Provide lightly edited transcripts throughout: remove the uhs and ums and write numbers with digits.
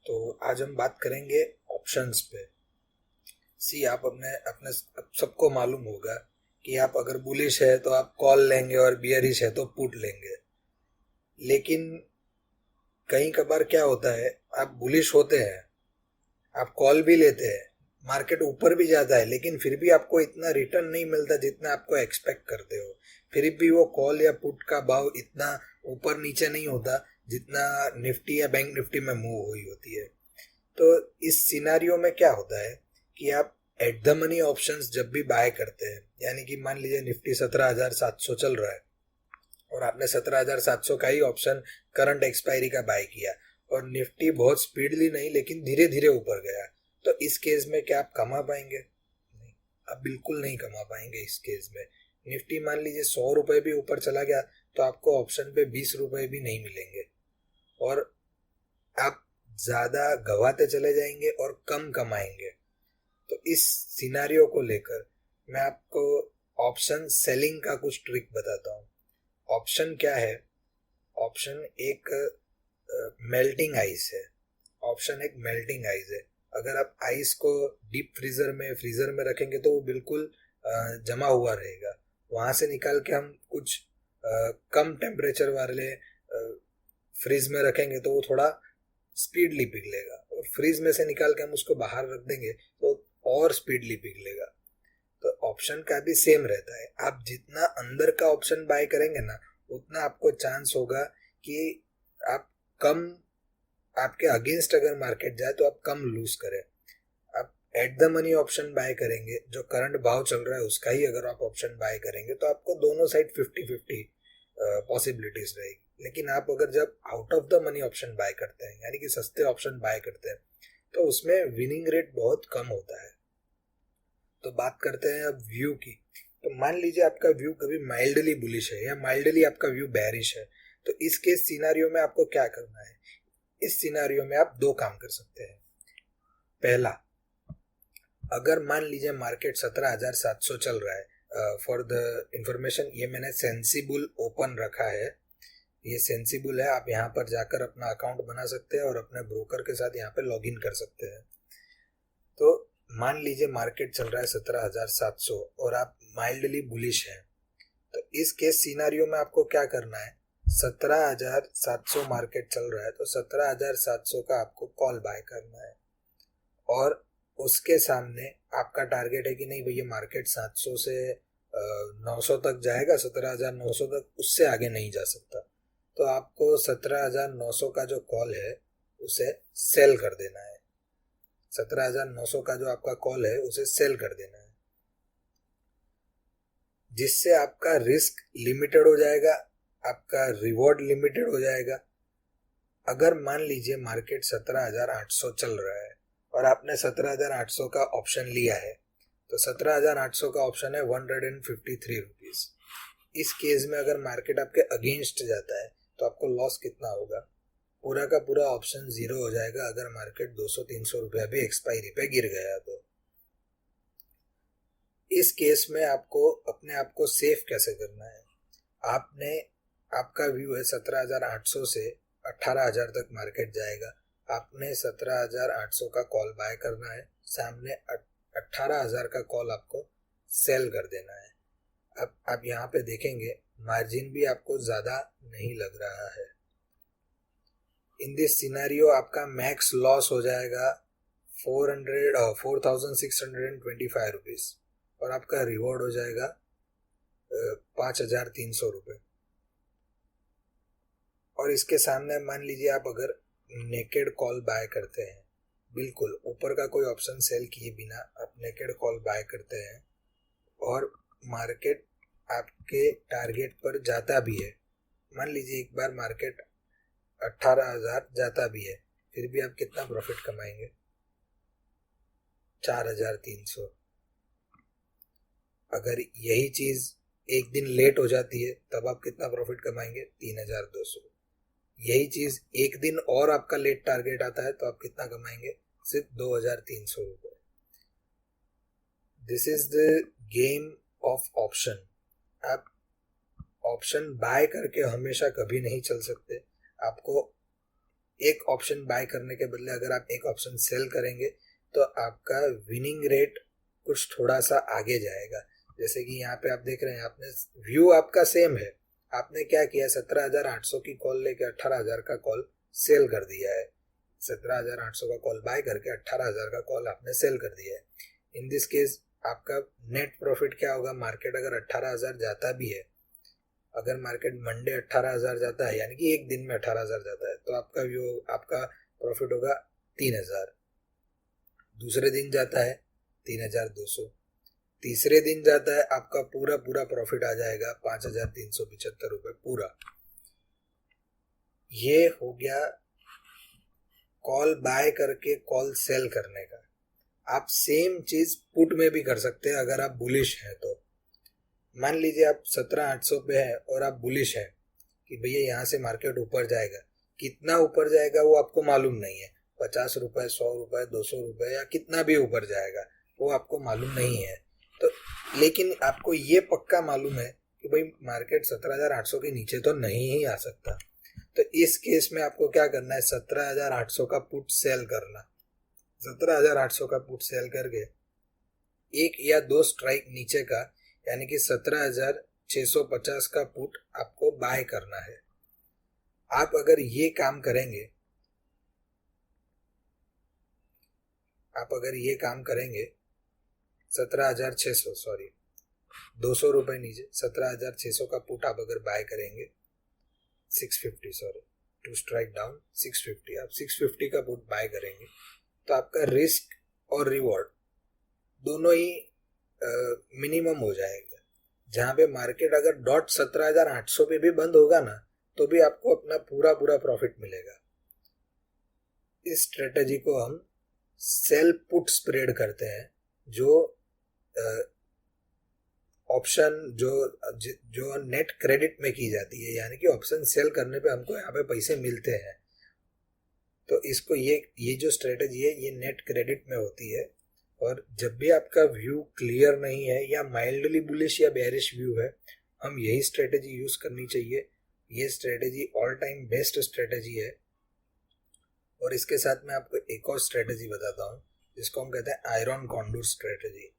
तो आज हम बात करेंगे ऑप्शंस पे। आप अपने अपने सबको मालूम होगा कि आप अगर बुलिश है तो आप कॉल लेंगे और बियरिश है तो पुट लेंगे। लेकिन कई कबार क्या होता है, आप बुलिश होते हैं, आप कॉल भी लेते हैं, मार्केट ऊपर भी जाता है, लेकिन फिर भी आपको इतना रिटर्न नहीं मिलता जितना आपको एक्सपेक्ट करते हो। फिर भी वो कॉल या पुट का भाव इतना ऊपर नीचे नहीं होता जितना निफ्टी या बैंक निफ्टी में मूव हुई होती है। तो इस सिनारियो में क्या होता है कि आप एट द मनी ऑप्शंस जब भी बाय करते हैं, यानी कि मान लीजिए निफ्टी 17,700 चल रहा है और आपने 17,700 का ही ऑप्शन करंट एक्सपायरी का बाय किया और निफ्टी बहुत स्पीडली नहीं लेकिन धीरे धीरे ऊपर गया, तो इस केस में क्या आप कमा पाएंगे? नहीं, आप बिल्कुल नहीं कमा पाएंगे। इस केस में निफ्टी मान लीजिए 100 रुपए भी ऊपर चला गया तो आपको ऑप्शन पे 20 रुपए भी नहीं मिलेंगे और आप ज्यादा गवाते चले जाएंगे और कम कमाएंगे। तो इस सिनारियो को लेकर मैं आपको ऑप्शन सेलिंग का कुछ ट्रिक बताता हूँ। ऑप्शन क्या है? ऑप्शन एक मेल्टिंग आइस है। ऑप्शन एक मेल्टिंग आइस है। अगर आप आइस को डीप फ्रीजर में रखेंगे तो वो बिल्कुल जमा हुआ रहेगा। वहां से निकाल के हम कुछ कम टेम्परेचर वाले फ्रीज में रखेंगे तो वो थोड़ा स्पीडली पिघलेगा, और फ्रीज में से निकाल के हम उसको बाहर रख देंगे तो और स्पीडली पिघलेगा। तो ऑप्शन का भी सेम रहता है। आप जितना अंदर का ऑप्शन बाय करेंगे ना, उतना आपको चांस होगा कि आप कम, आपके अगेंस्ट अगर मार्केट जाए तो आप कम लूज करें। आप at the money option buy करेंगे, जो करंट भाव चल रहा है उसका ही अगर आप ऑप्शन बाय करेंगे तो आपको दोनों साइड 50-50 पॉसिबिलिटीज रहेगी। लेकिन आप अगर जब out of the money option buy करते हैं, यानी कि सस्ते ऑप्शन बाय करते हैं, तो उसमें विनिंग रेट बहुत कम होता है। तो बात करते हैं अब व्यू की। तो मान लीजिए आपका व्यू कभी माइल्डली बुलिश है या माइल्डली आपका व्यू बेरिश है, तो इस केस सिनारियो में आपको क्या करना है? इस सिनारियो में आप दो काम कर सकते हैं। पहला, अगर मान लीजिए मार्केट 17,700 चल रहा है, फॉर द इंफॉर्मेशन ये मैंने सेंसिबल ओपन रखा है, ये सेंसिबल है। आप यहाँ पर जाकर अपना अकाउंट बना सकते हैं और अपने ब्रोकर के साथ यहाँ पे लॉग इन कर सकते हैं। तो मान लीजिए मार्केट चल रहा है 17,700 और आप माइल्डली बुलिश हैं, तो इस केस सिनारियो में आपको क्या करना है? 17,700 मार्केट चल रहा है तो 17,700 का आपको कॉल बाय करना है, और उसके सामने आपका टारगेट है कि नहीं भैया मार्केट 700 से 900 तक जाएगा, 17,900 तक, उससे आगे नहीं जा सकता। तो आपको 17,900 का जो कॉल है उसे सेल कर देना है। 17,900 का जो आपका कॉल है उसे सेल कर देना है, जिससे आपका रिस्क लिमिटेड हो जाएगा, आपका रिवॉर्ड लिमिटेड हो जाएगा। अगर मान लीजिए मार्केट 17,800 चल रहा है और आपने 17,800 का ऑप्शन लिया है, तो 17,800 का ऑप्शन है 153 रुपीज। इस केस में अगर मार्केट आपके अगेंस्ट जाता है तो आपको लॉस कितना होगा? पूरा का पूरा ऑप्शन जीरो हो जाएगा अगर मार्केट 200-300 रुपया भी एक्सपायरी पे गिर गया तो। इस केस में आपको अपने आप को सेफ कैसे करना है? आपने, आपका व्यू है 17,800 से 18,000 तक मार्केट जाएगा। आपने 17,800 का कॉल बाय करना है, सामने 18,000 का कॉल आपको सेल कर देना है। अब आप यहाँ पे देखेंगे मार्जिन भी आपको ज्यादा नहीं लग रहा है। इन दिस सिनेरियो आपका मैक्स लॉस हो जाएगा 4,625 रुपीज और आपका रिवॉर्ड हो जाएगा 5,300 रुपये। और इसके सामने मान लीजिए आप अगर नेकेड कॉल बाय करते हैं, बिल्कुल ऊपर का कोई ऑप्शन सेल किए बिना आप नेकेड कॉल बाय करते हैं और मार्केट आपके टारगेट पर जाता भी है, मान लीजिए एक बार मार्केट 18,000 जाता भी है, फिर भी आप कितना प्रॉफिट कमाएंगे? 4,300। अगर यही चीज एक दिन लेट हो जाती है तब आप कितना प्रॉफिट कमाएंगे? 3,200। यही चीज एक दिन और आपका लेट टारगेट आता है तो आप कितना कमाएंगे? सिर्फ 2,300 रुपये। This is the game of option. आप ऑप्शन बाय करके हमेशा कभी नहीं चल सकते। आपको एक ऑप्शन बाय करने के बदले अगर आप एक ऑप्शन सेल करेंगे तो आपका विनिंग रेट कुछ थोड़ा सा आगे जाएगा। जैसे कि यहाँ पे आप देख रहे हैं, आपने व्यू आपका सेम है, आपने क्या किया, 17,800 की कॉल लेके 18,000 का कॉल सेल कर दिया है। 17,800 का कॉल बाय करके 18,000 का कॉल आपने सेल कर दिया है। इन दिस केस आपका नेट प्रॉफिट क्या होगा, मार्केट अगर 18,000 जाता भी है, अगर मार्केट मंडे 18,000 जाता है यानी कि एक दिन में 18,000 जाता है, तो आपका प्रॉफिट होगा 3,000। दूसरे दिन जाता है 3,200, तीसरे दिन जाता है आपका पूरा प्रॉफिट आ जाएगा 5,375 रुपए पूरा। ये हो गया कॉल बाय करके कॉल सेल करने का। आप सेम चीज पुट में भी कर सकते हैं अगर आप बुलिश हैं तो। मान लीजिए आप 17,800 पे है और आप बुलिश है कि भैया यहाँ से मार्केट ऊपर जाएगा, कितना ऊपर जाएगा वो आपको मालूम नहीं है, 50 रुपए, 100 रुपए, 200 रुपए या कितना भी ऊपर जाएगा वो आपको मालूम नहीं है। तो लेकिन आपको ये पक्का मालूम है कि भाई मार्केट 17,800 के नीचे तो नहीं ही आ सकता। तो इस केस में आपको क्या करना है, 17,800 का पुट सेल करना। 17,800 का पुट सेल करके एक या दो स्ट्राइक नीचे का यानी कि 17,650 का पुट आपको बाय करना है। आप अगर ये काम करेंगे, 17,600 सॉरी 200 रुपए नीचे 17,600 का पुट आप अगर बाय करेंगे, 650 सॉरी टू स्ट्राइक डाउन 650, आप 650 का पुट बाय करेंगे तो आपका रिस्क और रिवॉर्ड दोनों ही मिनिमम हो जाएगा। जहां पे मार्केट अगर डॉट 17,800 पे भी बंद होगा ना तो भी आपको अपना पूरा प्रॉफिट मिलेगा। इस स्ट्रेटेजी को हम सेल पुट स्प्रेड करते हैं, जो ऑप्शन जो नेट क्रेडिट में की जाती है, यानी कि ऑप्शन सेल करने पे हमको यहाँ पे पैसे मिलते हैं। तो इसको ये जो स्ट्रेटेजी है ये नेट क्रेडिट में होती है। और जब भी आपका व्यू क्लियर नहीं है या माइल्डली बुलिश या बेरिश व्यू है, हम यही स्ट्रेटेजी यूज करनी चाहिए। ये strategy all time best strategy है। और इसके साथ मैं आपको एक और स्ट्रेटेजी बताता हूँ जिसको हम कहते हैं आयरन कॉन्डूर स्ट्रेटेजी।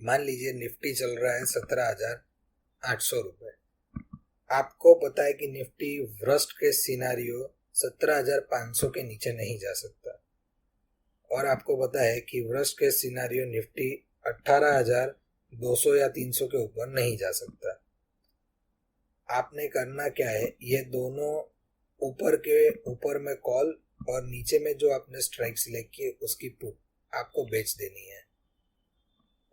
मान लीजिए निफ्टी चल रहा है 17,800 रुपए। आपको पता है कि निफ्टी वर्स्ट केस सिनारियो 17,500 के नीचे नहीं जा सकता, और आपको पता है कि वर्स्ट केस सिनारियो निफ्टी 18,200 या 300 के ऊपर नहीं जा सकता। आपने करना क्या है, ये दोनों ऊपर में कॉल और नीचे में जो आपने स्ट्राइक सिलेक्ट की उसकी पुट आपको बेच देनी है।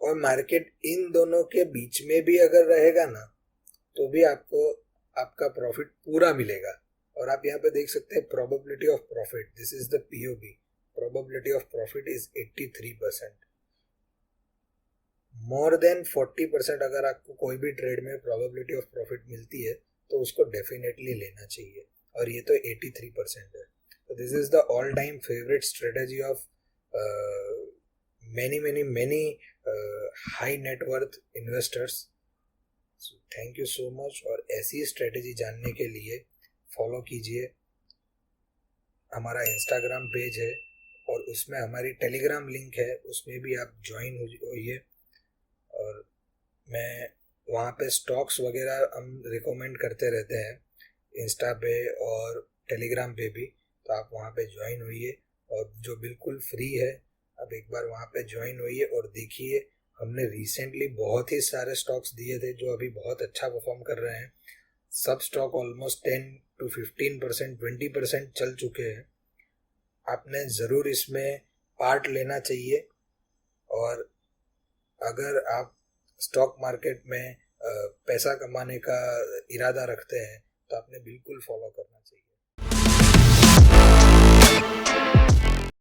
और मार्केट इन दोनों के बीच में भी अगर रहेगा ना तो भी आपको आपका प्रॉफिट पूरा मिलेगा। और आप यहाँ पे देख सकते हैं probability of profit, this is the POB, probability of profit is 83%। More than 40% अगर आपको कोई भी ट्रेड में प्रोबेबिलिटी ऑफ प्रॉफिट मिलती है तो उसको डेफिनेटली लेना चाहिए, और ये तो 83% है। तो this is the all time favourite strategy of many high net worth investors. Thank you so much. और ऐसी स्ट्रेटेजी जानने के लिए फॉलो कीजिए, हमारा इंस्टाग्राम पेज है और उसमें हमारी टेलीग्राम लिंक है, उसमें भी आप ज्वाइन होइए। और मैं वहाँ पे स्टॉक्स वगैरह हम रिकमेंड करते रहते हैं इंस्टा पे और टेलीग्राम पे भी, तो आप वहाँ पे ज्वाइन होइए। और जो बिल्कुल फ्री है, आप एक बार वहाँ पे ज्वाइन होइए और देखिए, हमने रिसेंटली बहुत ही सारे स्टॉक्स दिए थे जो अभी बहुत अच्छा परफॉर्म कर रहे हैं। सब स्टॉक ऑलमोस्ट 10 to 15%, 20% चल चुके हैं। आपने ज़रूर इसमें पार्ट लेना चाहिए। और अगर आप स्टॉक मार्केट में पैसा कमाने का इरादा रखते हैं तो आपने बिल्कुल फॉलो करना चाहिए।